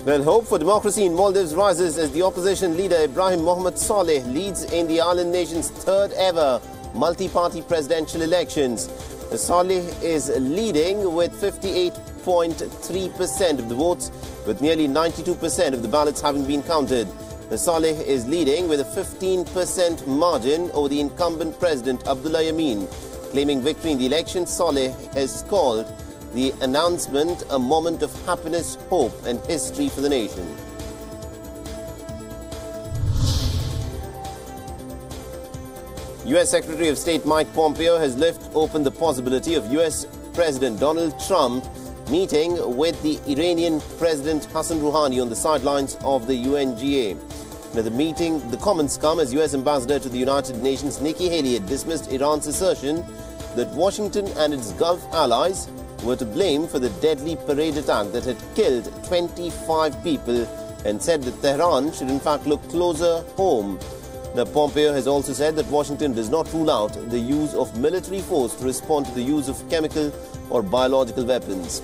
Well, hope for democracy in Maldives rises as the opposition leader Ibrahim Mohammed Saleh leads in the island nation's third ever multi-party presidential elections. Saleh is leading with 58.3% of the votes, with nearly 92% of the ballots having been counted. Saleh is leading with a 15% margin over the incumbent president Abdullah Yameen. Claiming victory in the election, Saleh has called the announcement a moment of happiness, hope and history for the nation. U.S. Secretary of State Mike Pompeo has left open the possibility of U.S. President Donald Trump meeting with the Iranian President Hassan Rouhani on the sidelines of the UNGA. Now, the comments come as U.S. Ambassador to the United Nations Nikki Haley had dismissed Iran's assertion that Washington and its Gulf allies were to blame for the deadly parade attack that had killed 25 people, and said that Tehran should in fact look closer home. Now, Pompeo has also said that Washington does not rule out the use of military force to respond to the use of chemical or biological weapons.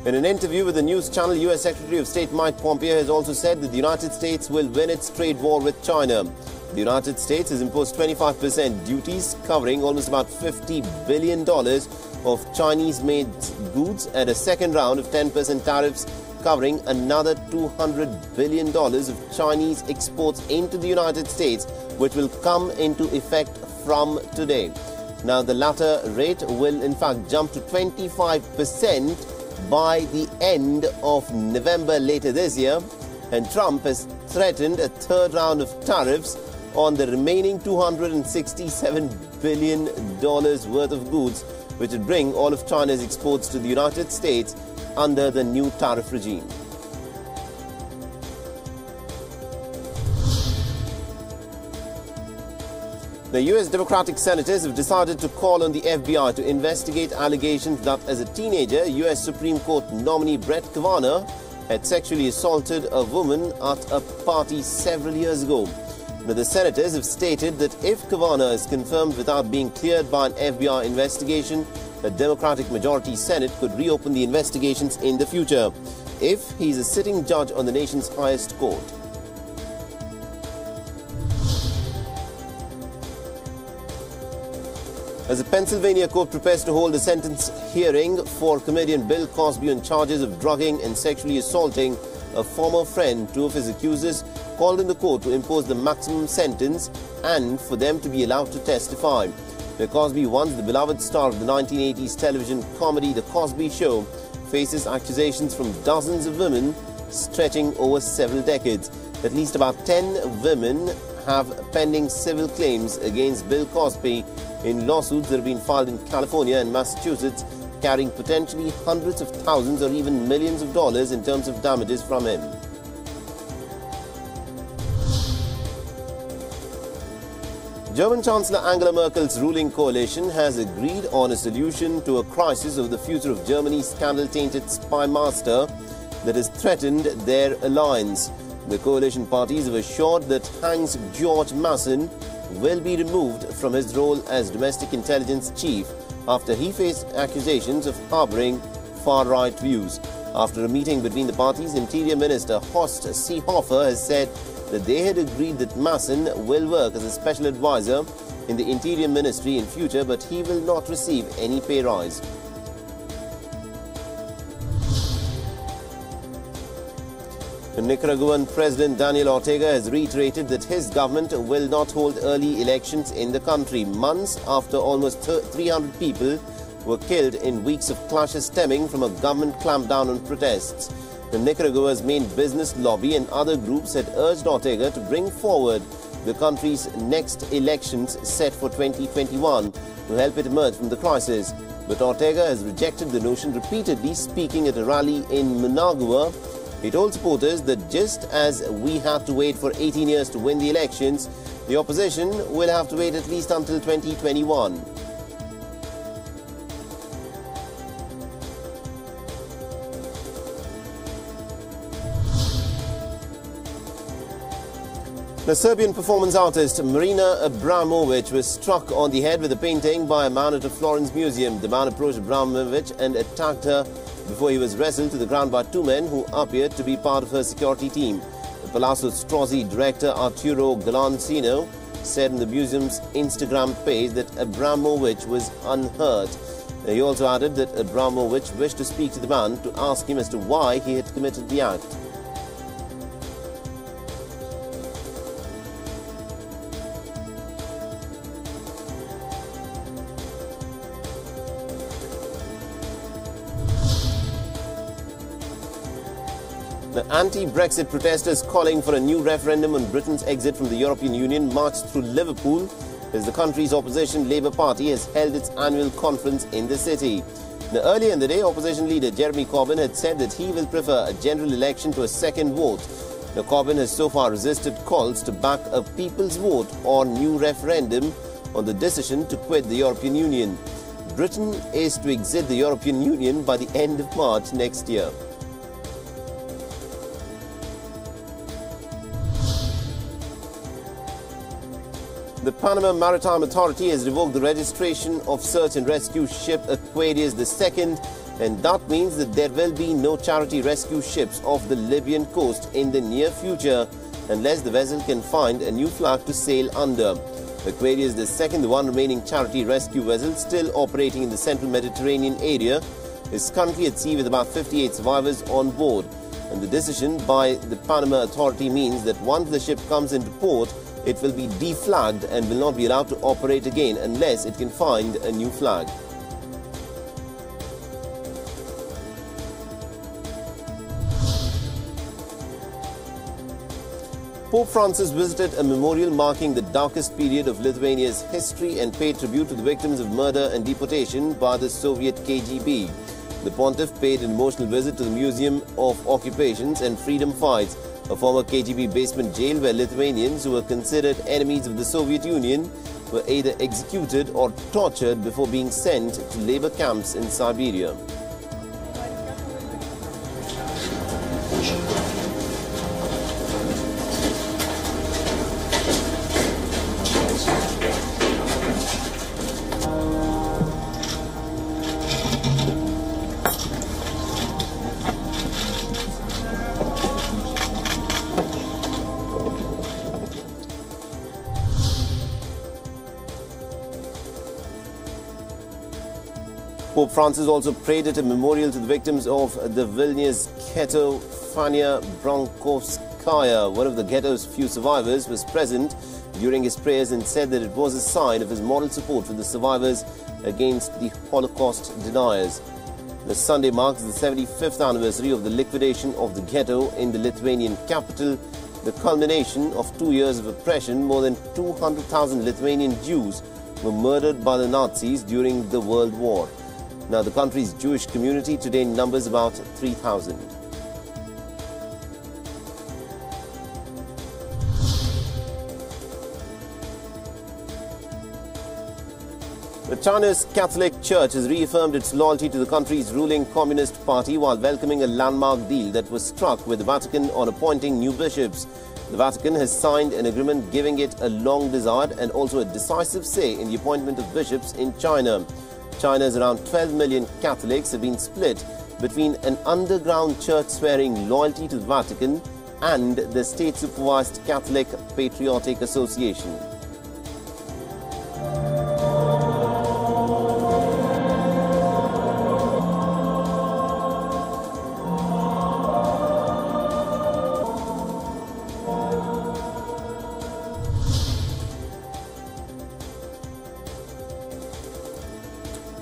In an interview with the news channel, U.S. Secretary of State Mike Pompeo has also said that the United States will win its trade war with China. The United States has imposed 25% duties covering almost about $50 billion of Chinese-made goods and a second round of 10% tariffs covering another $200 billion of Chinese exports into the United States, which will come into effect from today. Now, the latter rate will in fact jump to 25% by the end of November later this year, and Trump has threatened a third round of tariffs on the remaining $267 billion worth of goods, which would bring all of China's exports to the United States under the new tariff regime. The U.S. Democratic senators have decided to call on the FBI to investigate allegations that as a teenager, U.S. Supreme Court nominee Brett Kavanaugh had sexually assaulted a woman at a party several years ago. Now, the senators have stated that if Kavanaugh is confirmed without being cleared by an FBI investigation, the Democratic majority Senate could reopen the investigations in the future if he's a sitting judge on the nation's highest court. As a Pennsylvania court prepares to hold a sentence hearing for comedian Bill Cosby on charges of drugging and sexually assaulting a former friend, two of his accusers called in the court to impose the maximum sentence and for them to be allowed to testify. Bill Cosby, once the beloved star of the 1980s television comedy The Cosby Show, faces accusations from dozens of women stretching over several decades. At least about 10 women have pending civil claims against Bill Cosby in lawsuits that have been filed in California and Massachusetts, carrying potentially hundreds of thousands or even millions of dollars in terms of damages from him. German Chancellor Angela Merkel's ruling coalition has agreed on a solution to a crisis over the future of Germany's scandal-tainted spy master that has threatened their alliance. The coalition parties have assured that Hans-Georg Maassen will be removed from his role as domestic intelligence chief after he faced accusations of harboring far-right views. After a meeting between the parties, Interior Minister Horst Seehofer has said that they had agreed that Maassen will work as a special advisor in the Interior Ministry in future, but he will not receive any pay rise. The Nicaraguan President Daniel Ortega has reiterated that his government will not hold early elections in the country, months after almost 300 people were killed in weeks of clashes stemming from a government clampdown on protests. The Nicaragua's main business lobby and other groups had urged Ortega to bring forward the country's next elections set for 2021 to help it emerge from the crisis. But Ortega has rejected the notion, repeatedly speaking at a rally in Managua. He told supporters that just as we had to wait for 18 years to win the elections, the opposition will have to wait at least until 2021. The Serbian performance artist Marina Abramovic was struck on the head with a painting by a man at a Florence museum. The man approached Abramovic and attacked her before he was wrestled to the ground by two men who appeared to be part of her security team. The Palazzo Strozzi director Arturo Galancino said on the museum's Instagram page that Abramovic was unhurt. He also added that Abramovic wished to speak to the man to ask him as to why he had committed the act. The anti-Brexit protesters calling for a new referendum on Britain's exit from the European Union marched through Liverpool as the country's opposition Labour Party has held its annual conference in the city. Now, earlier in the day, opposition leader Jeremy Corbyn had said that he will prefer a general election to a second vote. Now, Corbyn has so far resisted calls to back a people's vote or new referendum on the decision to quit the European Union. Britain is to exit the European Union by the end of March next year. The Panama Maritime Authority has revoked the registration of search and rescue ship Aquarius II, and that means that there will be no charity rescue ships off the Libyan coast in the near future unless the vessel can find a new flag to sail under. Aquarius II, the one remaining charity rescue vessel still operating in the central Mediterranean area, is currently at sea with about 58 survivors on board. And the decision by the Panama Authority means that once the ship comes into port, it will be deflagged and will not be allowed to operate again unless it can find a new flag. Pope Francis visited a memorial marking the darkest period of Lithuania's history and paid tribute to the victims of murder and deportation by the Soviet KGB. The pontiff paid an emotional visit to the Museum of Occupations and Freedom Fights, a former KGB basement jail where Lithuanians who were considered enemies of the Soviet Union were either executed or tortured before being sent to labor camps in Siberia. Pope Francis also prayed at a memorial to the victims of the Vilnius ghetto. Fania Brankovskaya, one of the ghetto's few survivors, was present during his prayers and said that it was a sign of his moral support for the survivors against the Holocaust deniers. The Sunday marks the 75th anniversary of the liquidation of the ghetto in the Lithuanian capital, the culmination of 2 years of oppression. More than 200,000 Lithuanian Jews were murdered by the Nazis during the World War. Now, the country's Jewish community today numbers about 3,000. China's Catholic Church has reaffirmed its loyalty to the country's ruling Communist Party while welcoming a landmark deal that was struck with the Vatican on appointing new bishops. The Vatican has signed an agreement giving it a long-desired and also a decisive say in the appointment of bishops in China. China's around 12 million Catholics have been split between an underground church swearing loyalty to the Vatican and the state-supervised Catholic Patriotic Association.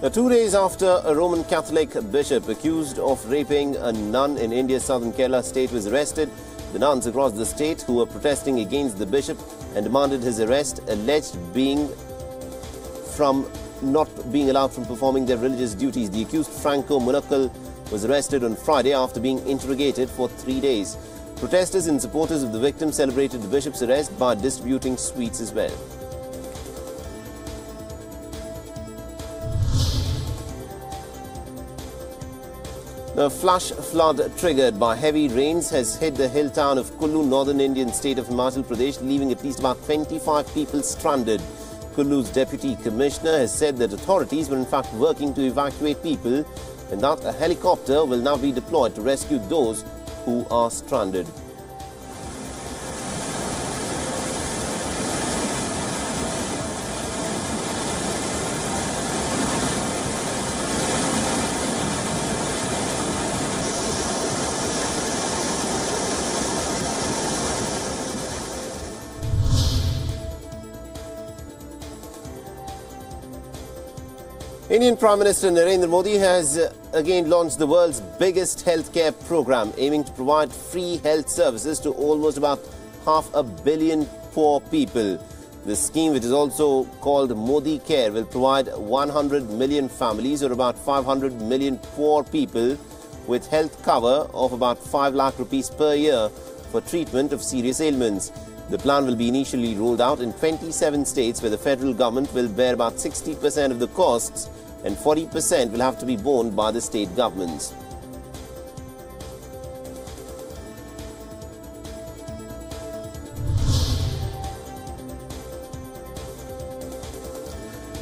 Now, 2 days after a Roman Catholic bishop accused of raping a nun in India's southern Kerala state was arrested, the nuns across the state who were protesting against the bishop and demanded his arrest alleged not being allowed from performing their religious duties. The accused Franco Munakal was arrested on Friday after being interrogated for 3 days. Protesters and supporters of the victim celebrated the bishop's arrest by distributing sweets as well. The flash flood triggered by heavy rains has hit the hill town of Kullu, northern Indian state of Himachal Pradesh, leaving at least about 25 people stranded. Kullu's deputy commissioner has said that authorities were in fact working to evacuate people and that a helicopter will now be deployed to rescue those who are stranded. Indian Prime Minister Narendra Modi has again launched the world's biggest healthcare program, aiming to provide free health services to almost about 500 million poor people. The scheme, which is also called Modi Care, will provide 100 million families or about 500 million poor people with health cover of about 5 lakh rupees per year for treatment of serious ailments. The plan will be initially rolled out in 27 states where the federal government will bear about 60% of the costs and 40% will have to be borne by the state governments.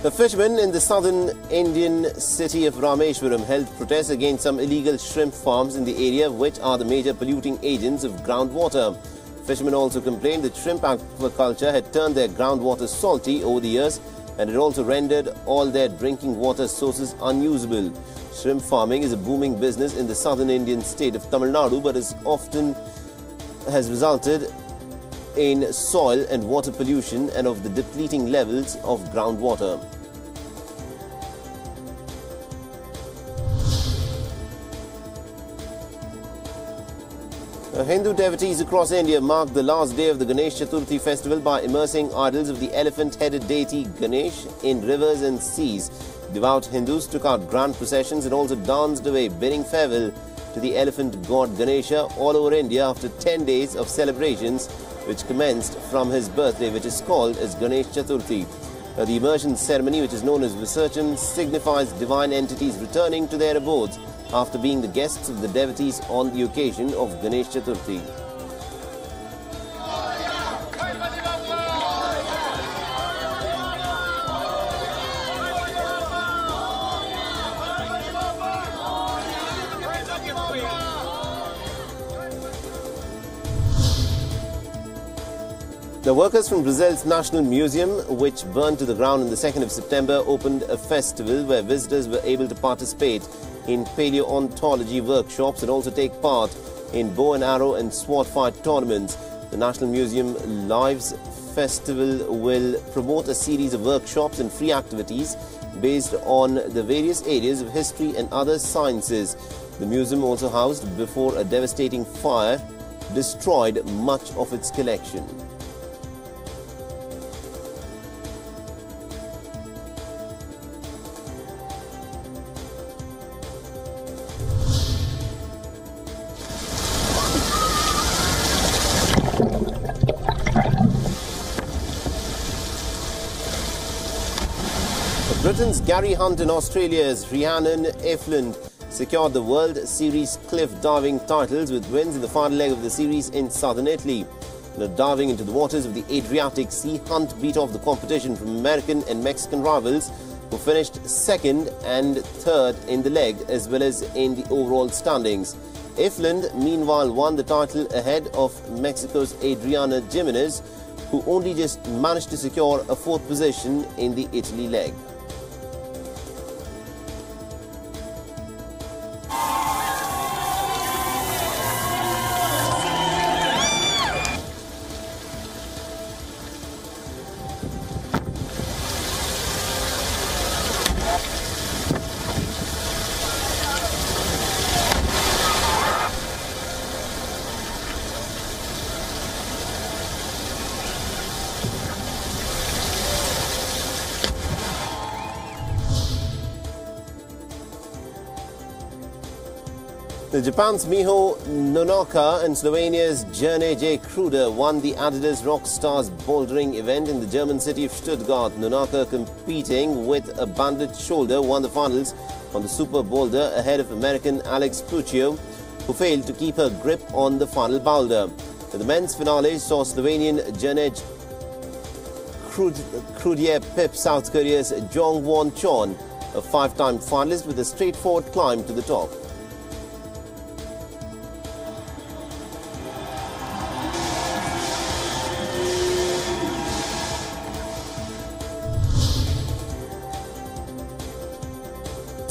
The fishermen in the southern Indian city of Rameshwaram held protests against some illegal shrimp farms in the area, which are the major polluting agents of groundwater. Fishermen also complained that shrimp aquaculture had turned their groundwater salty over the years and it also rendered all their drinking water sources unusable. Shrimp farming is a booming business in the southern Indian state of Tamil Nadu, but has resulted in soil and water pollution and of the depleting levels of groundwater. Hindu devotees across India marked the last day of the Ganesh Chaturthi festival by immersing idols of the elephant-headed deity Ganesh in rivers and seas. Devout Hindus took out grand processions and also danced away, bidding farewell to the elephant god Ganesha all over India after 10 days of celebrations which commenced from his birthday, which is called as Ganesh Chaturthi. The immersion ceremony, which is known as Visarjan, signifies divine entities returning to their abodes after being the guests of the devotees on the occasion of Ganesh Chaturthi. The workers from Brazil's National Museum, which burned to the ground on the 2nd of September, opened a festival where visitors were able to participate in paleontology workshops and also take part in bow and arrow and sword fight tournaments. The National Museum Lives Festival will promote a series of workshops and free activities based on the various areas of history and other sciences. The museum also housed before a devastating fire destroyed much of its collection. Britain's Gary Hunt and Australia's Rhiannon Efland secured the World Series cliff diving titles with wins in the final leg of the series in southern Italy. Now, diving into the waters of the Adriatic Sea, Hunt beat off the competition from American and Mexican rivals who finished second and third in the leg as well as in the overall standings. Efland meanwhile won the title ahead of Mexico's Adriana Jimenez, who only just managed to secure a fourth position in the Italy leg. Japan's Miho Nonaka and Slovenia's Jerne J. Kruder won the Adidas Rockstars bouldering event in the German city of Stuttgart. Nonaka, competing with a bandaged shoulder, won the finals on the super boulder ahead of American Alex Puccio, who failed to keep her grip on the final boulder. The men's finale saw Slovenian Jerne Kruder pip South Korea's Jong Won Chon, a five-time finalist, with a straightforward climb to the top.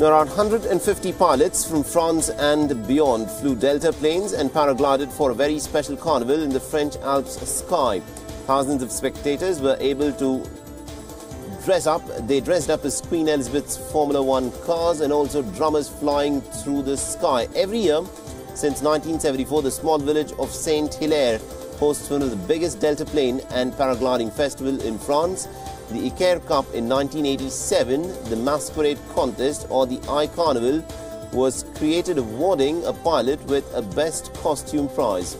Around 150 pilots from France and beyond flew Delta planes and paraglided for a very special carnival in the French Alps sky. Thousands of spectators were able to dress up. They dressed up as Queen Elizabeth's Formula One cars and also drummers flying through the sky. Every year since 1974, the small village of Saint Hilaire hosts one of the biggest Delta plane and paragliding festival in France. The Iker Cup in 1987, the Masquerade Contest or the I Carnival, was created awarding a pilot with a Best Costume prize.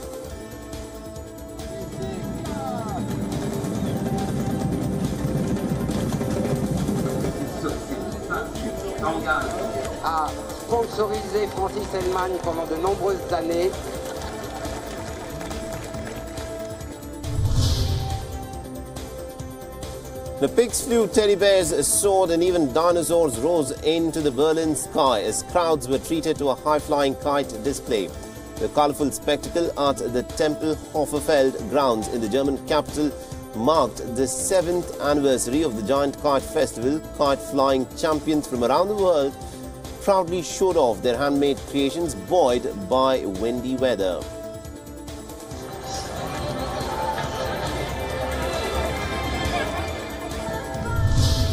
A sponsorisé Francis Hellman pendant de nombreuses années. The pigs flew, teddy bears soared, and even dinosaurs rose into the Berlin sky as crowds were treated to a high-flying kite display. The colourful spectacle at the Tempelhoferfeld grounds in the German capital marked the 7th anniversary of the giant kite festival. Kite-flying champions from around the world proudly showed off their handmade creations buoyed by windy weather.